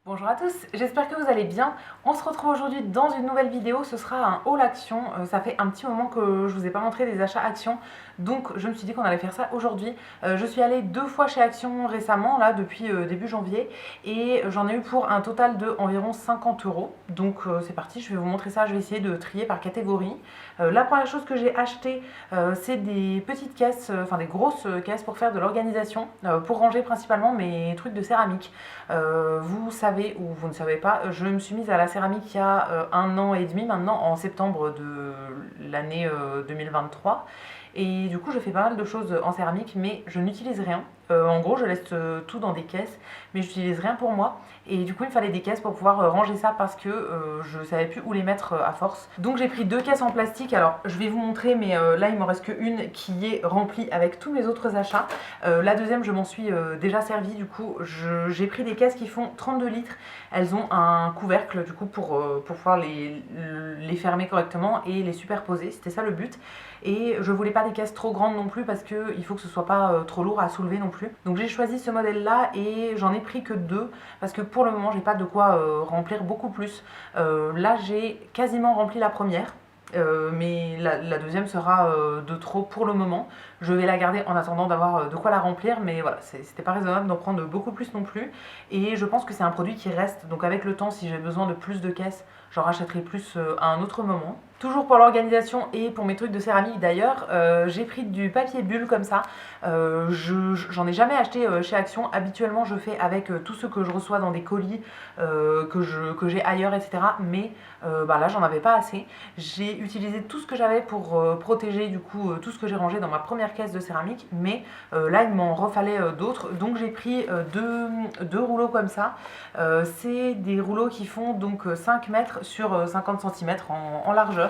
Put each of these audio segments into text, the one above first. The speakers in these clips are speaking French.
Bonjour à tous, j'espère que vous allez bien. On se retrouve aujourd'hui dans une nouvelle vidéo, ce sera un haul action. Ça fait un petit moment que je vous ai pas montré des achats action, donc je me suis dit qu'on allait faire ça aujourd'hui. Je suis allée 2 fois chez Action récemment, là depuis début janvier, et j'en ai eu pour un total de environ 50 €. Donc c'est parti, je vais vous montrer ça, je vais essayer de trier par catégorie. La première chose que j'ai acheté, c'est des petites caisses, enfin des grosses caisses pour faire de l'organisation, pour ranger principalement mes trucs de céramique. Vous savez ou vous ne savez pas, je me suis mise à la céramique il y a 1 an et demi maintenant, en septembre de l'année 2023. Et du coup, je fais pas mal de choses en céramique, mais je n'utilise rien. En gros, je laisse tout dans des caisses, mais j'utilise rien pour moi. Et du coup, il me fallait des caisses pour pouvoir ranger ça parce que je savais plus où les mettre à force. Donc j'ai pris 2 caisses en plastique. Alors, je vais vous montrer, mais là, il m'en reste qu'une qui est remplie avec tous mes autres achats. La deuxième, je m'en suis déjà servi. Du coup, j'ai pris des caisses qui font 32 litres. Elles ont un couvercle, du coup, pour pouvoir les fermer correctement et les superposer. C'était ça le but. Et je voulais pas des caisses trop grandes non plus parce qu'il faut que ce soit pas trop lourd à soulever non plus. Donc j'ai choisi ce modèle là et j'en ai pris que 2 parce que pour le moment j'ai pas de quoi remplir beaucoup plus. Là j'ai quasiment rempli la première. Mais la deuxième sera de trop pour le moment. Je vais la garder en attendant d'avoir de quoi la remplir, mais voilà, c'était pas raisonnable d'en prendre beaucoup plus non plus. Et je pense que c'est un produit qui reste, donc avec le temps, si j'ai besoin de plus de caisses, j'en rachèterai plus à un autre moment. Toujours pour l'organisation et pour mes trucs de céramique d'ailleurs, j'ai pris du papier bulle comme ça. J'en ai jamais acheté chez Action. Habituellement, je fais avec tout ce que je reçois dans des colis que j'ai ailleurs, etc. Mais là, j'en avais pas assez. J'ai utilisé tout ce que j'avais pour protéger du coup tout ce que j'ai rangé dans ma première caisse de céramique. Mais là, il m'en refallait d'autres. Donc, j'ai pris deux rouleaux comme ça. C'est des rouleaux qui font donc 5 mètres sur 50 cm en largeur.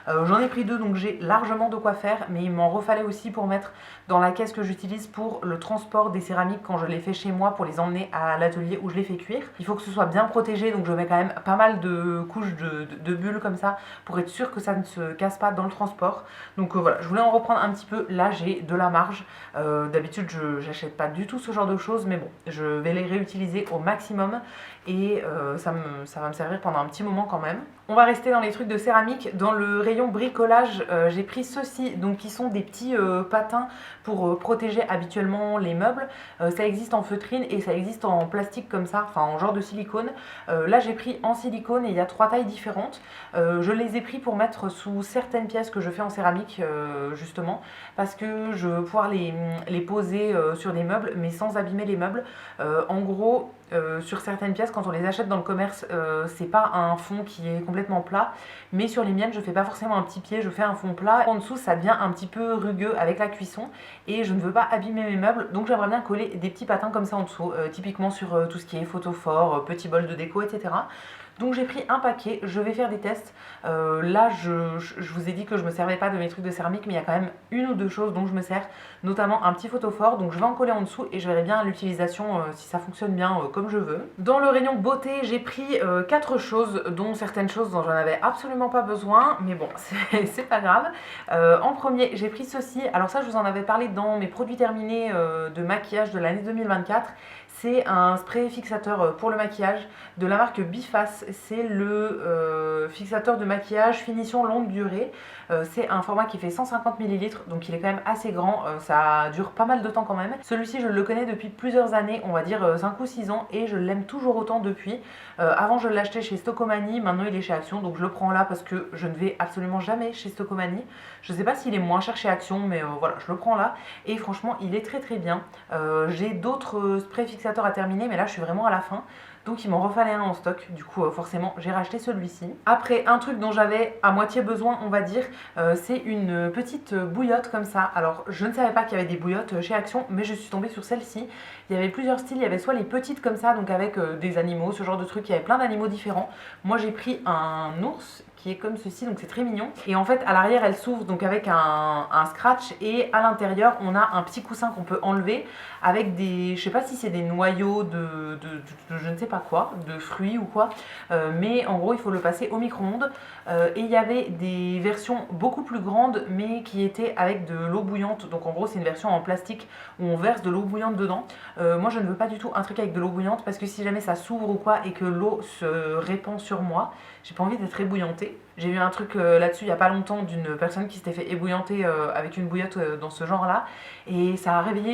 J'en ai pris 2, donc j'ai largement de quoi faire, mais il m'en refallait aussi pour mettre dans la caisse que j'utilise pour le transport des céramiques quand je les fais chez moi pour les emmener à l'atelier où je les fais cuire. Il faut que ce soit bien protégé, donc je mets quand même pas mal de couches de bulles comme ça pour être sûr que ça ne se casse pas dans le transport. Donc voilà, je voulais en reprendre un petit peu. Là j'ai de la marge. D'habitude je n'achète pas du tout ce genre de choses, mais bon, je vais les réutiliser au maximum et ça va me servir pendant un petit moment quand même. On va rester dans les trucs de céramique. Dans le rayon bricolage, j'ai pris ceux-ci, donc qui sont des petits patins pour protéger habituellement les meubles. Ça existe en feutrine et ça existe en plastique comme ça, enfin en genre de silicone. Là j'ai pris en silicone et il y a 3 tailles différentes. Je les ai pris pour mettre sous certaines pièces que je fais en céramique justement, parce que je veux pouvoir les poser sur des meubles mais sans abîmer les meubles. En gros, sur certaines pièces, quand on les achète dans le commerce, c'est pas un fond qui est complètement plat, mais sur les miennes je fais pas forcément un petit pied, je fais un fond plat. En dessous ça devient un petit peu rugueux avec la cuisson et je ne veux pas abîmer mes meubles, donc j'aimerais bien coller des petits patins comme ça en dessous, typiquement sur tout ce qui est photophore, petits bols de déco, etc. Donc j'ai pris un paquet, je vais faire des tests. Là je vous ai dit que je me servais pas de mes trucs de céramique, mais il y a quand même 1 ou 2 choses dont je me sers, notamment un petit photophore, donc je vais en coller en dessous et je verrai bien l'utilisation si ça fonctionne bien comme je veux. Dans le rayon beauté, j'ai pris 4 choses, dont certaines choses dont j'en avais absolument pas besoin, mais bon, c'est pas grave. En premier, j'ai pris ceci. Alors ça, je vous en avais parlé dans mes produits terminés de maquillage de l'année 2024. C'est un spray fixateur pour le maquillage de la marque Biface. C'est le fixateur de maquillage finition longue durée. C'est un format qui fait 150 ml, donc il est quand même assez grand. Ça dure pas mal de temps quand même. Celui-ci, je le connais depuis plusieurs années, on va dire 5 ou 6 ans, et je l'aime toujours autant depuis. Avant, je l'achetais chez Stocomanie, maintenant il est chez Action, donc je le prends là parce que je ne vais absolument jamais chez Stocomanie. Je sais pas s'il est moins cher chez Action, mais voilà, je le prends là. Et franchement, il est très très bien. J'ai d'autres sprays fixateurs à terminer, mais là, je suis vraiment à la fin. Donc il m'en refallait un en stock, du coup forcément j'ai racheté celui-ci. Après, un truc dont j'avais à moitié besoin, on va dire, c'est une petite bouillotte comme ça. Alors je ne savais pas qu'il y avait des bouillottes chez Action, mais je suis tombée sur celle-ci. Il y avait plusieurs styles, il y avait soit les petites comme ça, donc avec des animaux, ce genre de truc, il y avait plein d'animaux différents. Moi j'ai pris un ours qui est comme ceci, donc c'est très mignon. Et en fait à l'arrière elle s'ouvre donc avec un scratch, et à l'intérieur on a un petit coussin qu'on peut enlever avec des, je sais pas si c'est des noyaux de je ne sais pas quoi, de fruits ou quoi, mais en gros il faut le passer au micro-ondes. Et il y avait des versions beaucoup plus grandes mais qui étaient avec de l'eau bouillante, donc en gros c'est une version en plastique où on verse de l'eau bouillante dedans. Moi je ne veux pas du tout un truc avec de l'eau bouillante parce que si jamais ça s'ouvre ou quoi et que l'eau se répand sur moi, j'ai pas envie d'être ébouillantée. J'ai vu un truc là-dessus il y a pas longtemps d'une personne qui s'était fait ébouillanter avec une bouillotte dans ce genre là, et ça a réveillé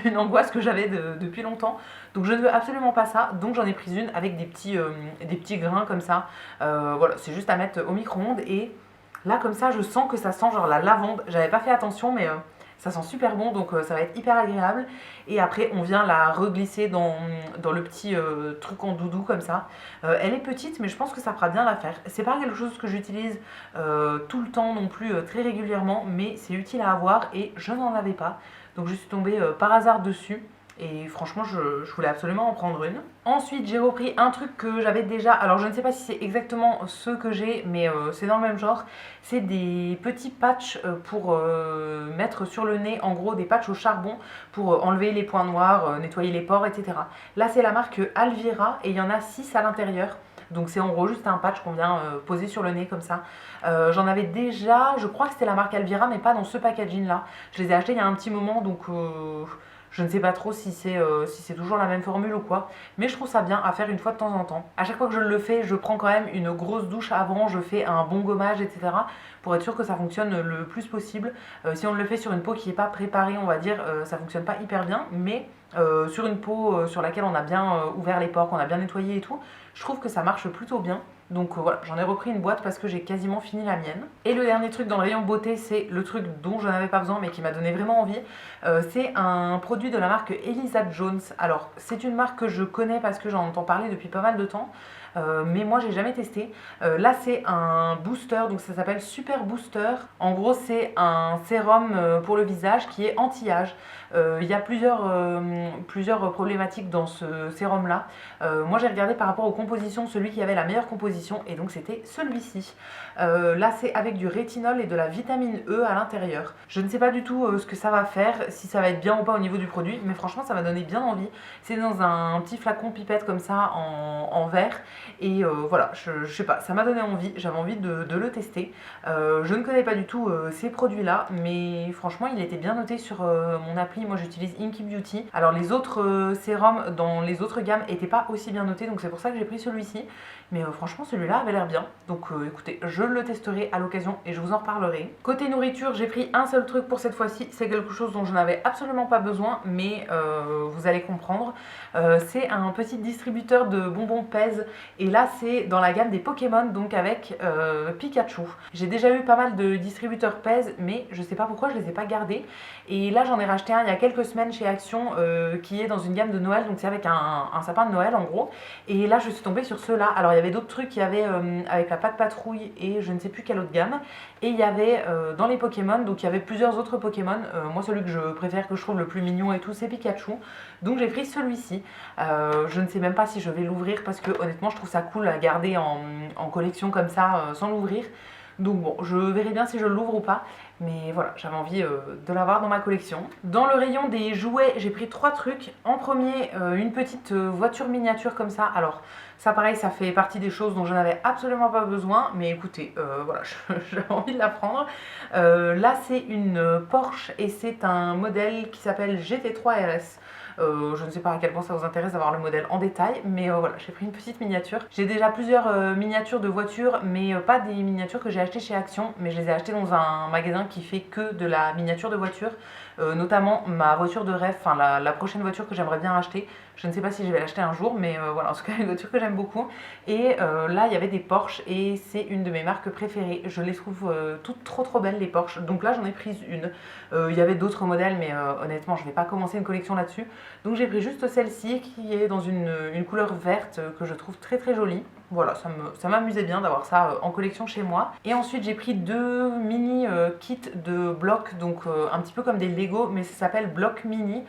une angoisse que j'avais depuis longtemps. Donc je ne veux absolument pas ça, donc j'en ai pris une avec des petits grains comme ça. Voilà, c'est juste à mettre au micro-ondes, et là comme ça je sens que ça sent genre la lavande. J'avais pas fait attention mais ça sent super bon, donc ça va être hyper agréable. Et après on vient la reglisser dans le petit truc en doudou comme ça. Elle est petite mais je pense que ça fera bien l'affaire. C'est pas quelque chose que j'utilise tout le temps non plus, très régulièrement, mais c'est utile à avoir et je n'en avais pas. Donc je suis tombée par hasard dessus. Et franchement, je voulais absolument en prendre une. Ensuite, j'ai repris un truc que j'avais déjà. Alors, je ne sais pas si c'est exactement ce que j'ai, mais c'est dans le même genre. C'est des petits patchs pour mettre sur le nez. En gros, des patchs au charbon pour enlever les points noirs, nettoyer les pores, etc. Là, c'est la marque Alvira et il y en a 6 à l'intérieur. Donc c'est en gros juste un patch qu'on vient poser sur le nez comme ça. J'en avais déjà, je crois que c'était la marque Alvira, mais pas dans ce packaging là. Je les ai achetés il y a un petit moment, donc je ne sais pas trop si c'est toujours la même formule ou quoi, mais je trouve ça bien à faire une fois de temps en temps. À chaque fois que je le fais, je prends quand même une grosse douche avant, je fais un bon gommage, etc. pour être sûr que ça fonctionne le plus possible. Si on le fait sur une peau qui n'est pas préparée, on va dire, ça fonctionne pas hyper bien, mais sur une peau sur laquelle on a bien ouvert les pores, qu'on a bien nettoyé et tout, je trouve que ça marche plutôt bien. Donc voilà, j'en ai repris une boîte parce que j'ai quasiment fini la mienne. Et le dernier truc dans le rayon beauté, c'est le truc dont je n'avais pas besoin mais qui m'a donné vraiment envie. C'est un produit de la marque Elisa Jones. Alors c'est une marque que je connais parce que j'en entends parler depuis pas mal de temps. Mais moi j'ai jamais testé. Là c'est un booster, donc ça s'appelle Super Booster. En gros c'est un sérum pour le visage qui est anti-âge. Il y a plusieurs problématiques dans ce sérum là. Moi j'ai regardé par rapport aux compositions celui qui avait la meilleure composition, et donc c'était celui-ci. Là c'est avec du rétinol et de la vitamine E à l'intérieur. Je ne sais pas du tout ce que ça va faire, si ça va être bien ou pas au niveau du produit, mais franchement ça m'a donné bien envie. C'est dans un petit flacon pipette comme ça en verre. Et voilà, je sais pas, ça m'a donné envie, j'avais envie de le tester. Je ne connais pas du tout ces produits là, mais franchement il était bien noté sur mon appli. Moi j'utilise Inky Beauty. Alors les autres sérums dans les autres gammes n'étaient pas aussi bien notés, donc c'est pour ça que j'ai pris celui-ci. Mais franchement celui-là avait l'air bien, donc écoutez, je le testerai à l'occasion et je vous en reparlerai. Côté nourriture, j'ai pris un seul truc pour cette fois-ci, c'est quelque chose dont je n'avais absolument pas besoin, mais vous allez comprendre. C'est un petit distributeur de bonbons Pez, et là c'est dans la gamme des Pokémon, donc avec Pikachu. J'ai déjà eu pas mal de distributeurs Pez, mais je sais pas pourquoi je les ai pas gardés, et là j'en ai racheté un il y a quelques semaines chez Action qui est dans une gamme de Noël, donc c'est avec un sapin de Noël en gros, et là je suis tombée sur ceux-là. Alors il y avait d'autres trucs, il y avait avec la pâte patrouille et je ne sais plus quelle autre gamme, et il y avait dans les Pokémon, donc il y avait plusieurs autres Pokémon. Moi celui que je préfère, que je trouve le plus mignon et tout, c'est Pikachu, donc j'ai pris celui-ci. Je ne sais même pas si je vais l'ouvrir parce que honnêtement je trouve ça cool à garder en collection comme ça sans l'ouvrir. Donc bon, je verrai bien si je l'ouvre ou pas, mais voilà, j'avais envie de l'avoir dans ma collection. Dans le rayon des jouets, j'ai pris 3 trucs. En premier, une petite voiture miniature comme ça. Alors ça pareil, ça fait partie des choses dont je n'avais absolument pas besoin, mais écoutez, voilà, j'avais envie de la prendre. Là c'est une Porsche et c'est un modèle qui s'appelle GT3 RS. Je ne sais pas à quel point ça vous intéresse d'avoir le modèle en détail, mais voilà, j'ai pris une petite miniature. J'ai déjà plusieurs miniatures de voitures, mais pas des miniatures que j'ai achetées chez Action, mais je les ai achetées dans un magasin qui fait que de la miniature de voiture, notamment ma voiture de rêve, enfin la prochaine voiture que j'aimerais bien acheter. Je ne sais pas si je vais l'acheter un jour, mais voilà, en tout cas une voiture que j'aime beaucoup. Et là il y avait des Porsche et c'est une de mes marques préférées. Je les trouve toutes trop belles les Porsche, donc là j'en ai prise une. Il y avait d'autres modèles, mais honnêtement je ne vais pas commencer une collection là-dessus. Donc j'ai pris juste celle-ci qui est dans une couleur verte que je trouve très jolie. Voilà, ça m'amusait bien d'avoir ça en collection chez moi. Et ensuite j'ai pris deux mini kits de blocs, donc un petit peu comme des Lego, mais ça s'appelle bloc mini.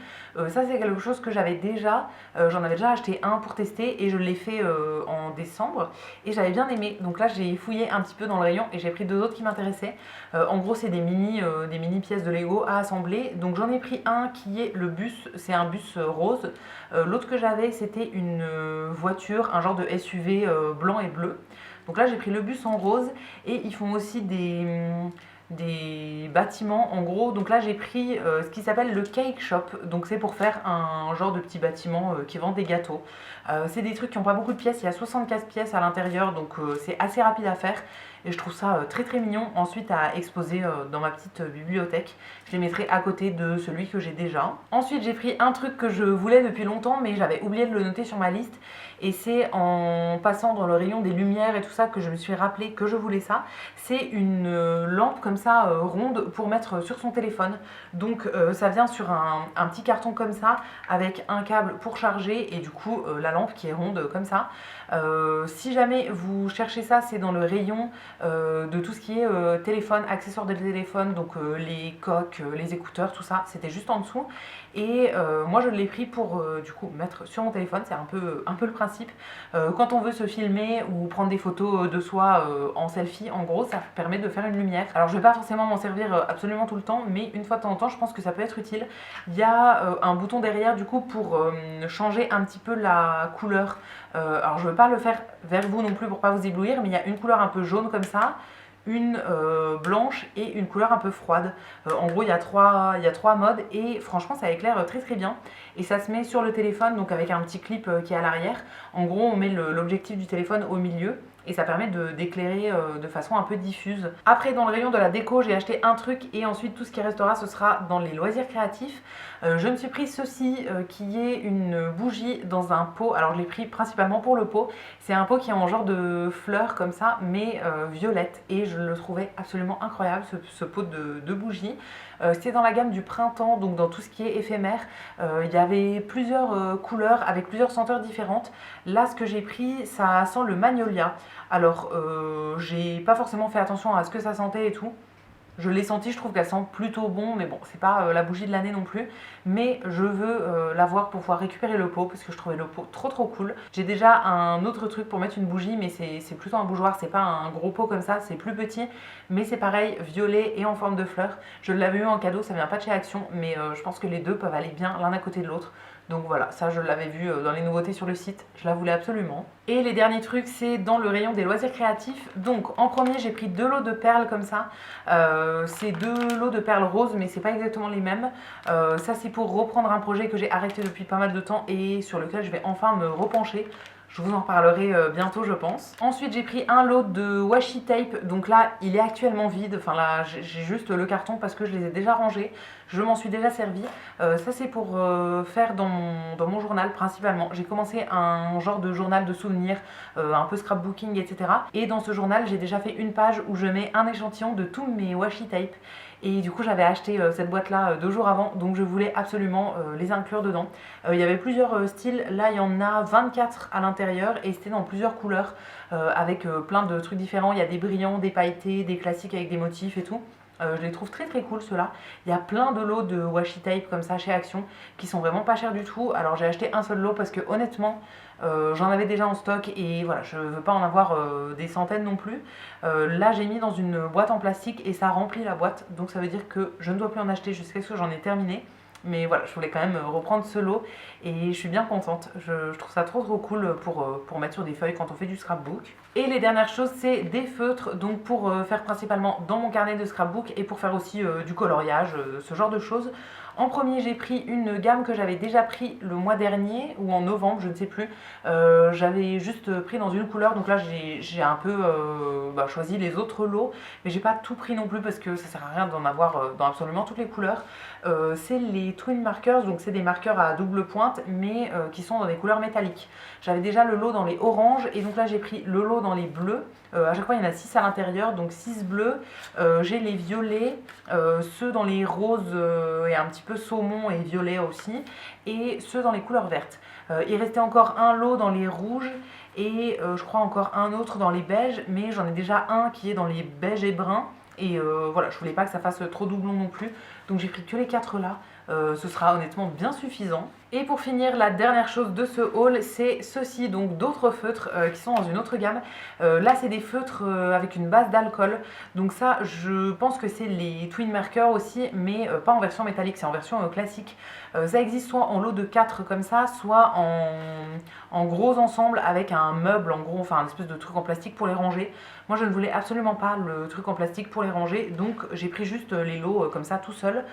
Ça c'est quelque chose que j'avais déjà, j'en avais déjà acheté un pour tester et je l'ai fait en décembre et j'avais bien aimé. Donc là j'ai fouillé un petit peu dans le rayon et j'ai pris deux autres qui m'intéressaient. En gros c'est des mini pièces de Lego à assembler. Donc j'en ai pris un qui est le bus, c'est un bus rose. L'autre que j'avais c'était une voiture, un genre de SUV blanc et bleu. Donc là j'ai pris le bus en rose et ils font aussi des bâtiments en gros. Donc là j'ai pris ce qui s'appelle le cake shop, donc c'est pour faire un genre de petit bâtiment qui vend des gâteaux. C'est des trucs qui n'ont pas beaucoup de pièces, il y a 75 pièces à l'intérieur, donc c'est assez rapide à faire et je trouve ça très très mignon ensuite à exposer dans ma petite bibliothèque. Je les mettrai à côté de celui que j'ai déjà. Ensuite j'ai pris un truc que je voulais depuis longtemps mais j'avais oublié de le noter sur ma liste et c'est en passant dans le rayon des lumières et tout ça que je me suis rappelé que je voulais ça. C'est une lampe comme ça ronde pour mettre sur son téléphone. Donc ça vient sur un petit carton comme ça avec un câble pour charger et du coup la lampe qui est ronde comme ça. Si jamais vous cherchez ça, c'est dans le rayon de tout ce qui est téléphone, accessoires de téléphone, donc les coques, les écouteurs, tout ça, c'était juste en dessous. Et moi je l'ai pris pour du coup mettre sur mon téléphone, c'est un peu le principe. Quand on veut se filmer ou prendre des photos de soi en selfie, en gros ça permet de faire une lumière. Alors je vais pas forcément m'en servir absolument tout le temps, mais une fois de temps en temps je pense que ça peut être utile. Il y a un bouton derrière du coup pour changer un petit peu la couleur. Alors je ne veux pas le faire vers vous non plus pour pas vous éblouir, mais il y a une couleur un peu jaune comme ça, une blanche et une couleur un peu froide. En gros il y a trois modes et franchement ça éclaire très très bien. Et ça se met sur le téléphone, donc avec un petit clip qui est à l'arrière. En gros on met l'objectif du téléphone au milieu et ça permet d'éclairer de façon un peu diffuse. Après dans le rayon de la déco j'ai acheté un truc et ensuite tout ce qui restera ce sera dans les loisirs créatifs. Je me suis pris ceci qui est une bougie dans un pot. Alors je l'ai pris principalement pour le pot. C'est un pot qui est en genre de fleurs comme ça mais violette et je le trouvais absolument incroyable ce pot de bougie. C'était dans la gamme du printemps, donc dans tout ce qui est éphémère. Il y avait plusieurs couleurs avec plusieurs senteurs différentes. Là ce que j'ai pris ça sent le magnolia. Alors j'ai pas forcément fait attention à ce que ça sentait et tout. Je l'ai senti, je trouve qu'elle sent plutôt bon, mais bon, c'est pas la bougie de l'année non plus. Mais je veux l'avoir pour pouvoir récupérer le pot, parce que je trouvais le pot trop trop cool. J'ai déjà un autre truc pour mettre une bougie, mais c'est plutôt un bougeoir, c'est pas un gros pot comme ça, c'est plus petit. Mais c'est pareil, violet et en forme de fleur. Je l'avais eu en cadeau, ça vient pas de chez Action, mais je pense que les deux peuvent aller bien l'un à côté de l'autre. Donc voilà, ça je l'avais vu dans les nouveautés sur le site, je la voulais absolument. Et les derniers trucs, c'est dans le rayon des loisirs créatifs. Donc en premier, j'ai pris deux lots de perles comme ça. C'est deux lots de perles roses, mais c'est pas exactement les mêmes. Ça c'est pour reprendre un projet que j'ai arrêté depuis pas mal de temps et sur lequel je vais enfin me repencher. Je vous en reparlerai bientôt je pense. Ensuite j'ai pris un lot de washi tape. Donc là il est actuellement vide. Enfin là j'ai juste le carton parce que je les ai déjà rangés. Je m'en suis déjà servi. Ça c'est pour faire dans mon journal principalement. J'ai commencé un genre de journal de souvenirs, un peu scrapbooking etc. Et dans ce journal j'ai déjà fait une page où je mets un échantillon de tous mes washi tape. Et du coup j'avais acheté cette boîte là 2 jours avant, donc je voulais absolument les inclure dedans. Il y avait plusieurs styles, là il y en a 24 à l'intérieur et c'était dans plusieurs couleurs avec plein de trucs différents. Il y a des brillants, des pailletés, des classiques avec des motifs et tout. Je les trouve très très cool ceux-là. Il y a plein de lots de washi tape comme ça chez Action qui sont vraiment pas chers du tout. Alors j'ai acheté un seul lot parce que honnêtement j'en avais déjà en stock et voilà, je veux pas en avoir des centaines non plus. Là j'ai mis dans une boîte en plastique et ça remplit la boîte, donc ça veut dire que je ne dois plus en acheter jusqu'à ce que j'en ai terminé. Mais voilà, je voulais quand même reprendre ce lot et je suis bien contente. Je trouve ça trop trop cool pour mettre sur des feuilles quand on fait du scrapbook. Et les dernières choses, c'est des feutres, donc pour faire principalement dans mon carnet de scrapbook et pour faire aussi du coloriage, ce genre de choses. En premier, j'ai pris une gamme que j'avais déjà pris le mois dernier ou en novembre, je ne sais plus. J'avais juste pris dans une couleur, donc là j'ai un peu choisi les autres lots, mais j'ai pas tout pris non plus parce que ça sert à rien d'en avoir dans absolument toutes les couleurs. C'est les Twin Markers, donc c'est des marqueurs à double pointe, mais qui sont dans des couleurs métalliques. J'avais déjà le lot dans les oranges et donc là j'ai pris le lot dans les bleus. À chaque fois il y en a 6 à l'intérieur, donc 6 bleus. J'ai les violets, ceux dans les roses et un petit peu saumon et violet aussi, et ceux dans les couleurs vertes. Il restait encore un lot dans les rouges et je crois encore un autre dans les beiges, mais j'en ai déjà un qui est dans les beiges et bruns. Et voilà, je voulais pas que ça fasse trop doublon non plus, donc j'ai pris que les 4 là. Ce sera honnêtement bien suffisant. Et pour finir, la dernière chose de ce haul, c'est ceci, donc d'autres feutres qui sont dans une autre gamme. Là, c'est des feutres avec une base d'alcool. Donc ça, je pense que c'est les Twin Marker aussi, mais pas en version métallique, c'est en version classique. Ça existe soit en lot de 4 comme ça, soit en gros ensemble avec un meuble, en gros, enfin un espèce de truc en plastique pour les ranger. Moi, je ne voulais absolument pas le truc en plastique pour les ranger, donc j'ai pris juste les lots comme ça tout seul.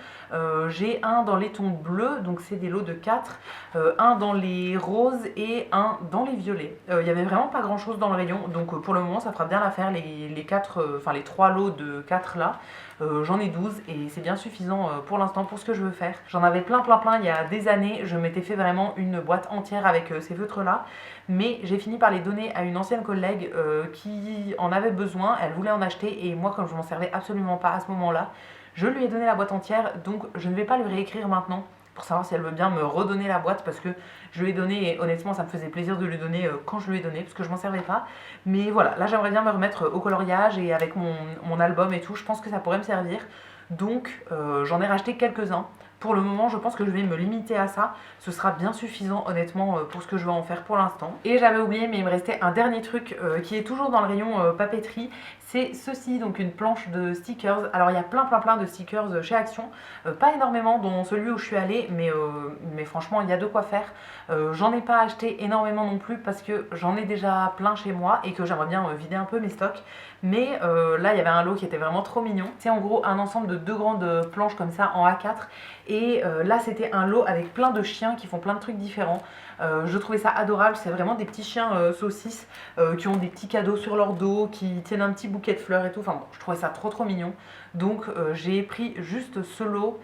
J'ai un dans les tons bleus, donc c'est des lots de 4, un dans les roses et un dans les violets. Il n'y avait vraiment pas grand chose dans le rayon, donc pour le moment ça fera bien l'affaire, les 3 lots de 4 là. J'en ai 12 et c'est bien suffisant pour l'instant pour ce que je veux faire. J'en avais plein il y a des années, je m'étais fait vraiment une boîte entière avec ces feutres là, mais j'ai fini par les donner à une ancienne collègue qui en avait besoin, elle voulait en acheter et moi comme je m'en servais absolument pas à ce moment là, je lui ai donné la boîte entière, donc je ne vais pas lui réécrire maintenant pour savoir si elle veut bien me redonner la boîte parce que je lui ai donné et honnêtement ça me faisait plaisir de lui donner quand je lui ai donné parce que je m'en servais pas. Mais voilà, là j'aimerais bien me remettre au coloriage et avec mon album et tout, je pense que ça pourrait me servir. Donc j'en ai racheté quelques-uns. Pour le moment, je pense que je vais me limiter à ça. Ce sera bien suffisant, honnêtement, pour ce que je vais en faire pour l'instant. Et j'avais oublié, mais il me restait un dernier truc qui est toujours dans le rayon papeterie. C'est ceci, donc une planche de stickers. Alors, il y a plein de stickers chez Action. Pas énormément dans celui où je suis allée, mais franchement, il y a de quoi faire. J'en ai pas acheté énormément non plus parce que j'en ai déjà plein chez moi et que j'aimerais bien vider un peu mes stocks. Mais là, il y avait un lot qui était vraiment trop mignon. C'est en gros un ensemble de 2 grandes planches comme ça en A4. Et là, c'était un lot avec plein de chiens qui font plein de trucs différents. Je trouvais ça adorable. C'est vraiment des petits chiens saucisses qui ont des petits cadeaux sur leur dos, qui tiennent un petit bouquet de fleurs et tout. Enfin bon, je trouvais ça trop mignon. Donc j'ai pris juste ce lot.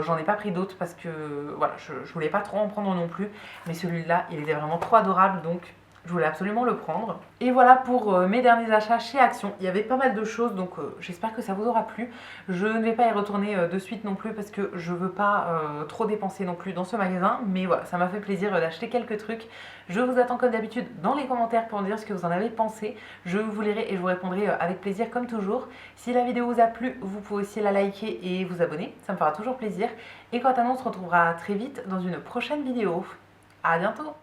J'en ai pas pris d'autres parce que voilà, je voulais pas trop en prendre non plus. Mais celui-là, il était vraiment trop adorable. Donc je voulais absolument le prendre. Et voilà pour mes derniers achats chez Action. Il y avait pas mal de choses, donc j'espère que ça vous aura plu. Je ne vais pas y retourner de suite non plus parce que je veux pas trop dépenser non plus dans ce magasin. Mais voilà, ça m'a fait plaisir d'acheter quelques trucs. Je vous attends comme d'habitude dans les commentaires pour me dire ce que vous en avez pensé. Je vous lirai et je vous répondrai avec plaisir comme toujours. Si la vidéo vous a plu, vous pouvez aussi la liker et vous abonner. Ça me fera toujours plaisir. Et quant à nous, on se retrouvera très vite dans une prochaine vidéo. À bientôt!